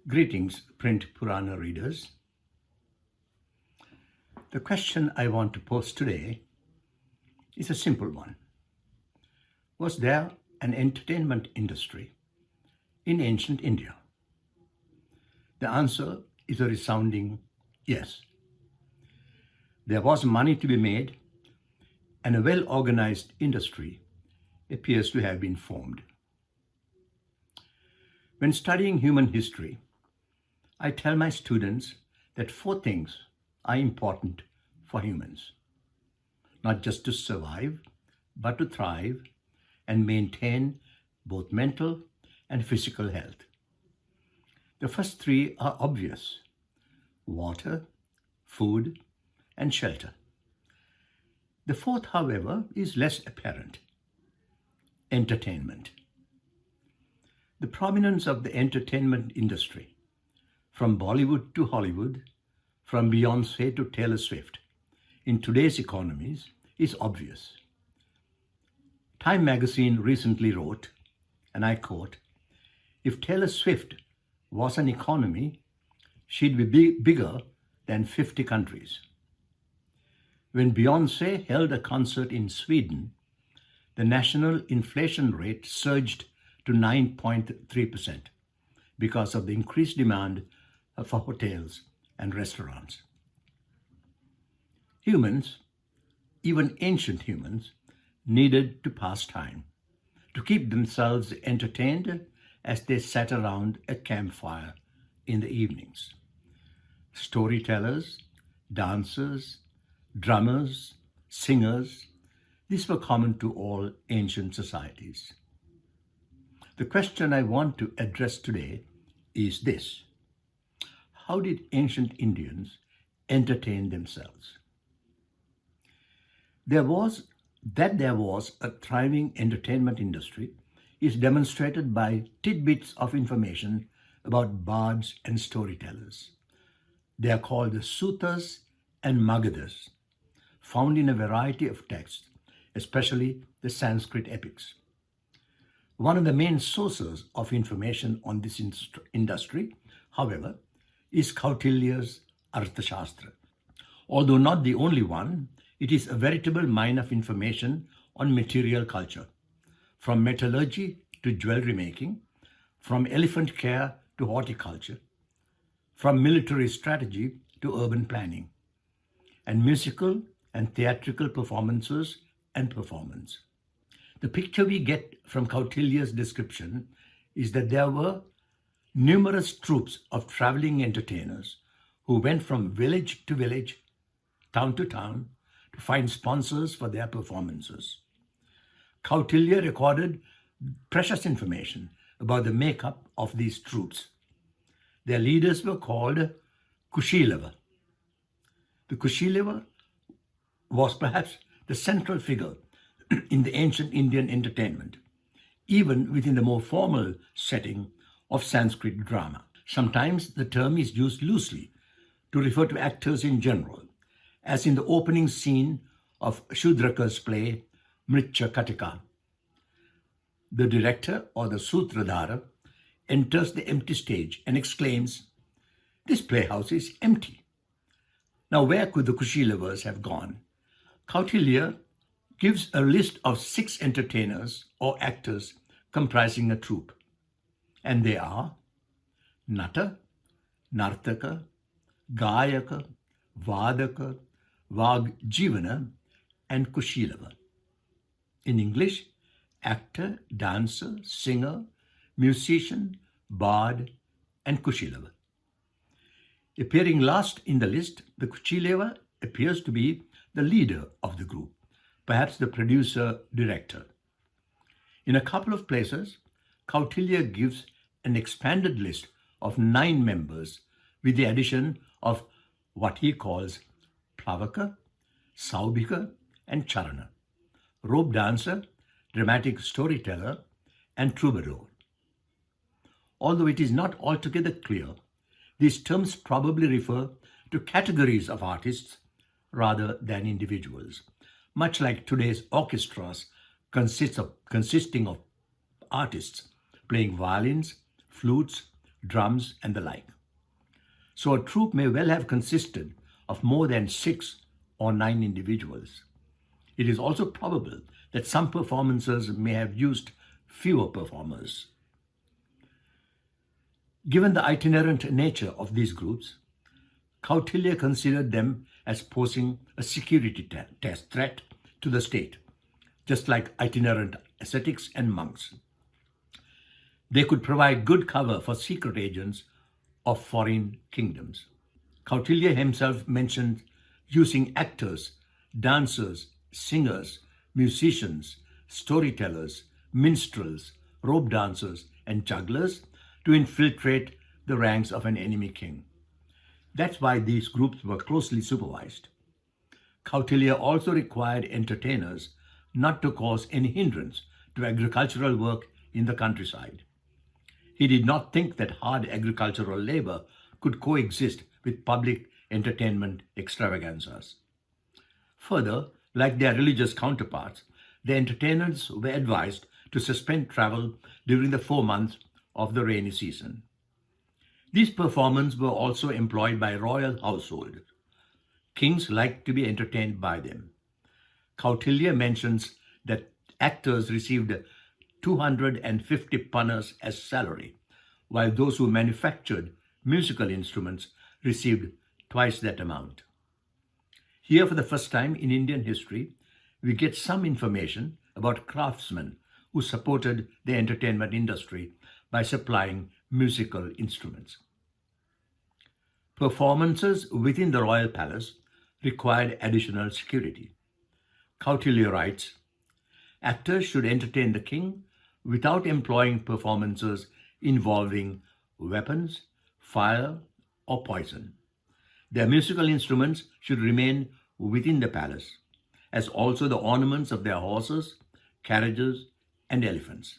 Greetings, print Purana readers. The question I want to pose today is a simple one. Was there an entertainment industry in ancient India? The answer is a resounding yes. There was money to be made, and a well-organized industry appears to have been formed. When studying human history, I tell my students that 4 things are important for humans, not just to survive, but to thrive and maintain both mental and physical health. The first 3 are obvious: water, food, and shelter. The fourth, however, is less apparent: entertainment. The prominence of the entertainment industry, from Bollywood to Hollywood, from Beyoncé to Taylor Swift, in today's economies is obvious. Time magazine recently wrote, and I quote, "If Taylor Swift was an economy, she'd be bigger than 50 countries." When Beyoncé held a concert in Sweden, the national inflation rate surged to 9.3% because of the increased demand for hotels and restaurants. Humans, even ancient humans, needed to pass time, to keep themselves entertained as they sat around a campfire in the evenings. Storytellers, dancers, drummers, singers, these were common to all ancient societies. The question I want to address today is this: how did ancient Indians entertain themselves? There was a thriving entertainment industry is demonstrated by tidbits of information about bards and storytellers. They are called the Sutas and Magadhas, found in a variety of texts, especially the Sanskrit epics. One of the main sources of information on this industry, however, is Kautilya's Arthashastra. Although not the only one, it is a veritable mine of information on material culture, from metallurgy to jewelry making, from elephant care to horticulture, from military strategy to urban planning, and musical and theatrical performances and performance. The picture we get from Kautilya's description is that there were numerous troupes of traveling entertainers who went from village to village, town to town, to find sponsors for their performances. Kautilya recorded precious information about the makeup of these troupes. Their leaders were called Kushilava. The Kushilava was perhaps the central figure in the ancient Indian entertainment, even within the more formal setting of Sanskrit drama. Sometimes the term is used loosely to refer to actors in general, as in the opening scene of Shudraka's play Mritya Katika. The director, or the Sutradhara, enters the empty stage and exclaims, "This playhouse is empty." Now, where could the Kushilavas have gone? Kautilya gives a list of 6 entertainers or actors comprising a troupe, and they are Nata, Nartaka, Gayaka, Vadaka, Vagjivana, and Kushilava. In English, actor, dancer, singer, musician, bard, and Kushilava. Appearing last in the list, the Kushilava appears to be the leader of the group, perhaps the producer-director. In a couple of places, Kautilya gives an expanded list of 9 members with the addition of what he calls Plavaka, Saubhika, and Charana, rope dancer, dramatic storyteller, and troubadour. Although it is not altogether clear, these terms probably refer to categories of artists rather than individuals, much like today's orchestras consisting of artists playing violins, flutes, drums, and the like. So a troupe may well have consisted of more than 6 or 9 individuals. It is also probable that some performances may have used fewer performers. Given the itinerant nature of these groups, Kautilya considered them as posing a security threat to the state, just like itinerant ascetics and monks. They could provide good cover for secret agents of foreign kingdoms. Kautilya himself mentioned using actors, dancers, singers, musicians, storytellers, minstrels, rope dancers, and jugglers to infiltrate the ranks of an enemy king. That's why these groups were closely supervised. Kautilya also required entertainers not to cause any hindrance to agricultural work in the countryside. He did not think that hard agricultural labor could coexist with public entertainment extravaganzas. Further, like their religious counterparts, the entertainers were advised to suspend travel during the 4 months of the rainy season. These performances were also employed by royal households. Kings liked to be entertained by them. Kautilya mentions that actors received 250 panas as salary, while those who manufactured musical instruments received twice that amount. Here, for the first time in Indian history, we get some information about craftsmen who supported the entertainment industry by supplying musical instruments. Performances within the royal palace required additional security. Kautilya writes, actors should entertain the king without employing performances involving weapons, fire, or poison. Their musical instruments should remain within the palace, as also the ornaments of their horses, carriages, and elephants.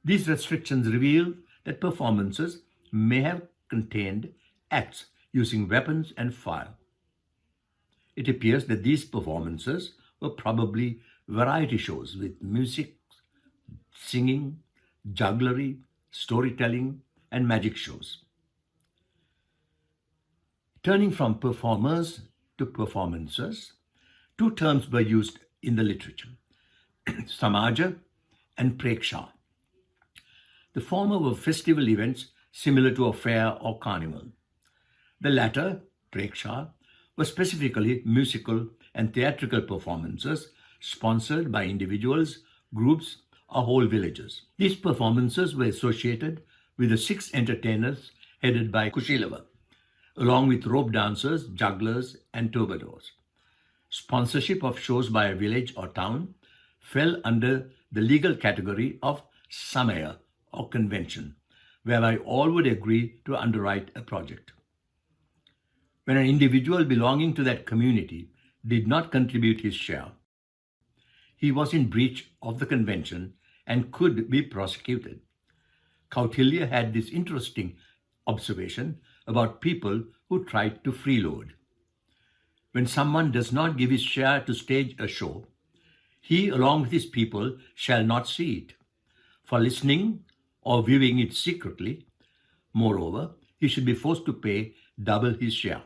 These restrictions reveal that performances may have contained acts using weapons and fire. It appears that these performances were probably variety shows with music, singing, jugglery, storytelling, and magic shows. Turning from performers to performances, 2 terms were used in the literature, samaja and preksha. The former were festival events similar to a fair or carnival. The latter, preksha, were specifically musical and theatrical performances sponsored by individuals, groups, or whole villages. These performances were associated with the 6 entertainers headed by Kushilava, along with rope dancers, jugglers, and troubadours. Sponsorship of shows by a village or town fell under the legal category of samaya or convention, whereby all would agree to underwrite a project. When an individual belonging to that community did not contribute his share, he was in breach of the convention and could be prosecuted. Kautilya had this interesting observation about people who tried to freeload. When someone does not give his share to stage a show, he along with his people shall not see it. For listening or viewing it secretly, moreover, he should be forced to pay double his share.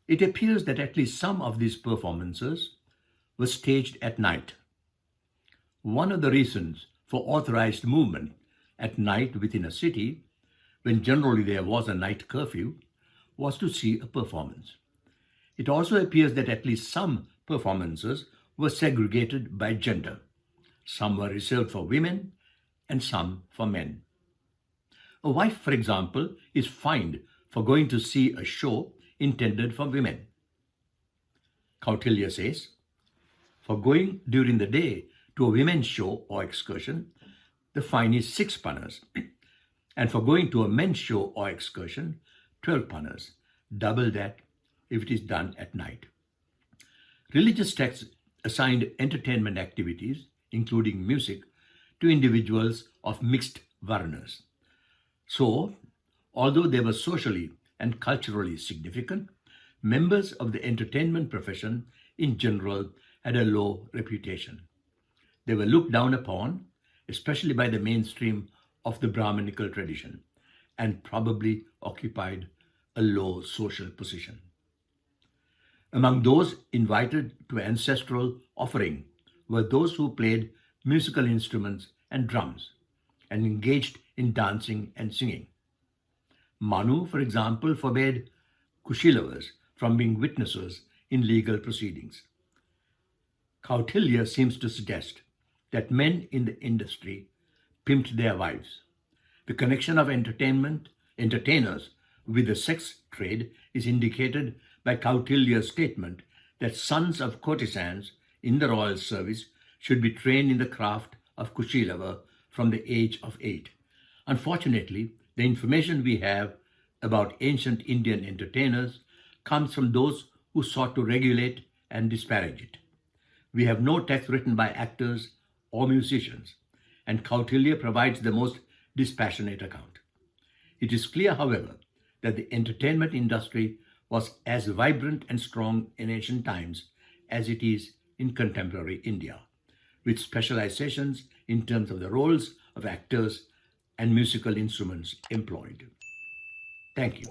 It appears that at least some of these performances were staged at night. One of the reasons for authorized movement at night within a city, when generally there was a night curfew, was to see a performance. It also appears that at least some performances were segregated by gender. Some were reserved for women and some for men. A wife, for example, is fined for going to see a show intended for women. Kautilya says, for going during the day to a women's show or excursion, the fine is 6 panas, and for going to a men's show or excursion, 12 panas, double that if it is done at night. Religious texts assigned entertainment activities, including music, to individuals of mixed varnas. So, although they were socially and culturally significant, members of the entertainment profession in general had a low reputation. They were looked down upon, especially by the mainstream of the Brahminical tradition and probably occupied a low social position. Among those invited to ancestral offering were those who played musical instruments and drums and engaged in dancing and singing. Manu, for example, forbade Kushilavas from being witnesses in legal proceedings. Kautilya seems to suggest that men in the industry pimped their wives. The connection of entertainers with the sex trade is indicated by Kautilya's statement that sons of courtesans in the royal service should be trained in the craft of Kushilava from the age of 8. Unfortunately, the information we have about ancient Indian entertainers comes from those who sought to regulate and disparage it. We have no text written by actors or musicians, and Kautilya provides the most dispassionate account. It is clear, however, that the entertainment industry was as vibrant and strong in ancient times as it is in contemporary India, with specializations in terms of the roles of actors and musical instruments employed. Thank you.